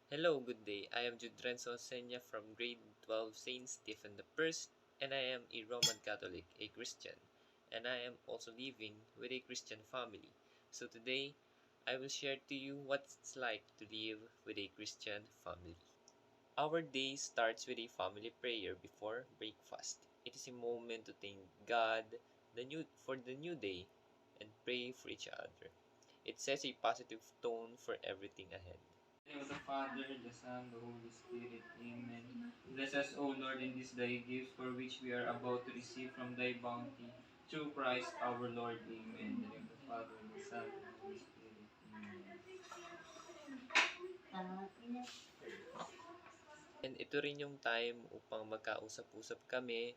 Hello, good day. I am Jude Renzo Senya from grade 12 St. Stephen the First, and I am a Roman Catholic, a Christian, and I am also living with a Christian family. So today, I will share to you what it's like to live with a Christian family. Our day starts with a family prayer before breakfast. It is a moment to thank God for the new day and pray for each other. It sets a positive tone for everything ahead. In the name of the Father, the Son, the Holy Spirit. Amen. Bless us, O Lord, in this thy gifts for which we are about to receive from thy bounty. Through Christ our Lord. Amen. In the name of the Father, the Son, and the Holy Spirit. Amen. And ito rin yung time upang magkausap-usap kami,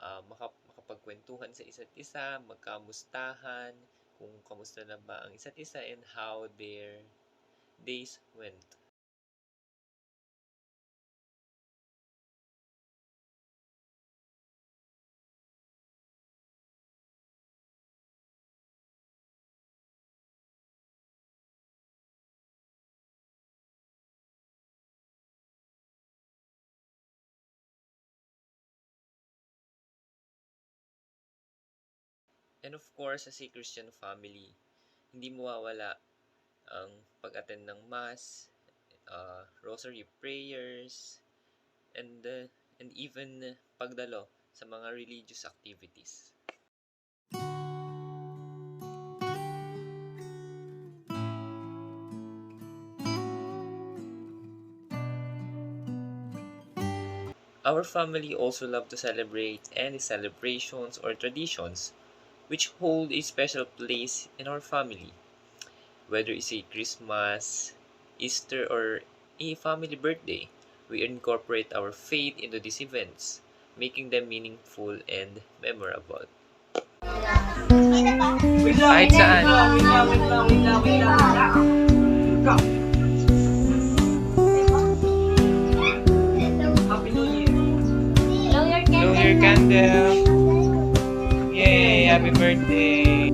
makapagkwentuhan sa isa't isa, magkamustahan, kung kamusta na ba ang isa't isa and how their days went. And of course, as a Christian family, hindi mawawala ang pag-attend ng Mass, rosary prayers, and even pagdalo sa mga religious activities. Our family also love to celebrate any celebrations or traditions which hold a special place in our family. Whether it's a Christmas, Easter, or a family birthday, we incorporate our faith into these events, making them meaningful and memorable. Kahit saan. Blow your candle. Yay! Happy birthday!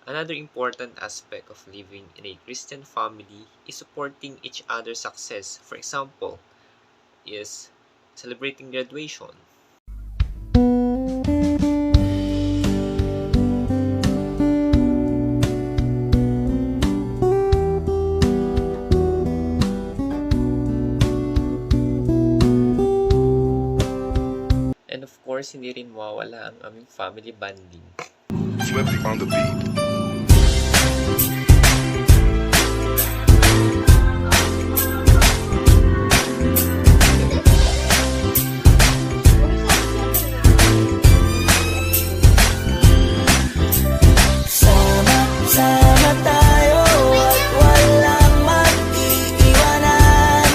Another important aspect of living in a Christian family is supporting each other's success. For example, is celebrating graduation. And of course, hindi rin mawawala ang aming family bonding. Flippy on the beat. Sama tayo at walang mag-iiwanan.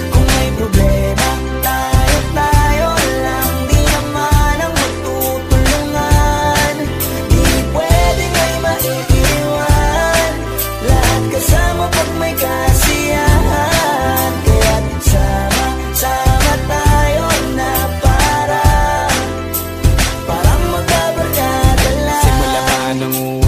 Kung may problema, tayo lang. Di naman ang magtutulungan. Di pwedeng may maiiwan. Lahat kasama pag may kasiyahan. Kaya't sama tayo na parang magkabarkada lang. Simula pa nung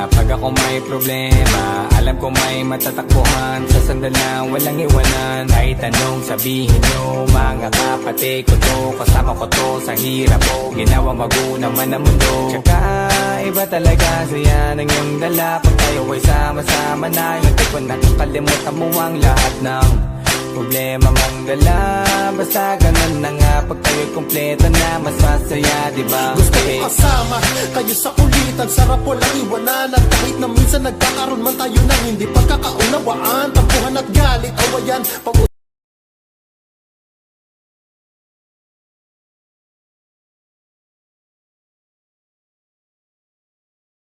pag ako may problema, alam ko may matatakbuhan. Sa sandalang walang iwanan. Kahit anong sabihin nyo, mga kapatid ko to, kasama ko to sa hirap ko, ginawa magunang man ang mundo. Tsaka iba talaga saya ng iyong dala. Pag tayo ay sama-sama na, hindi ko nakakalimutan mo ang lahat ng problema mong dala. Basta ganun na nga, pag tayo'y kumpleto na, mas masaya, diba? Gusto ko kasama kayo sa kulitan, sarap walang iwanan. At kahit na minsan nagkakaroon man tayo ng hindi pagkakaunawaan, tampuhan at galit, awayan, pag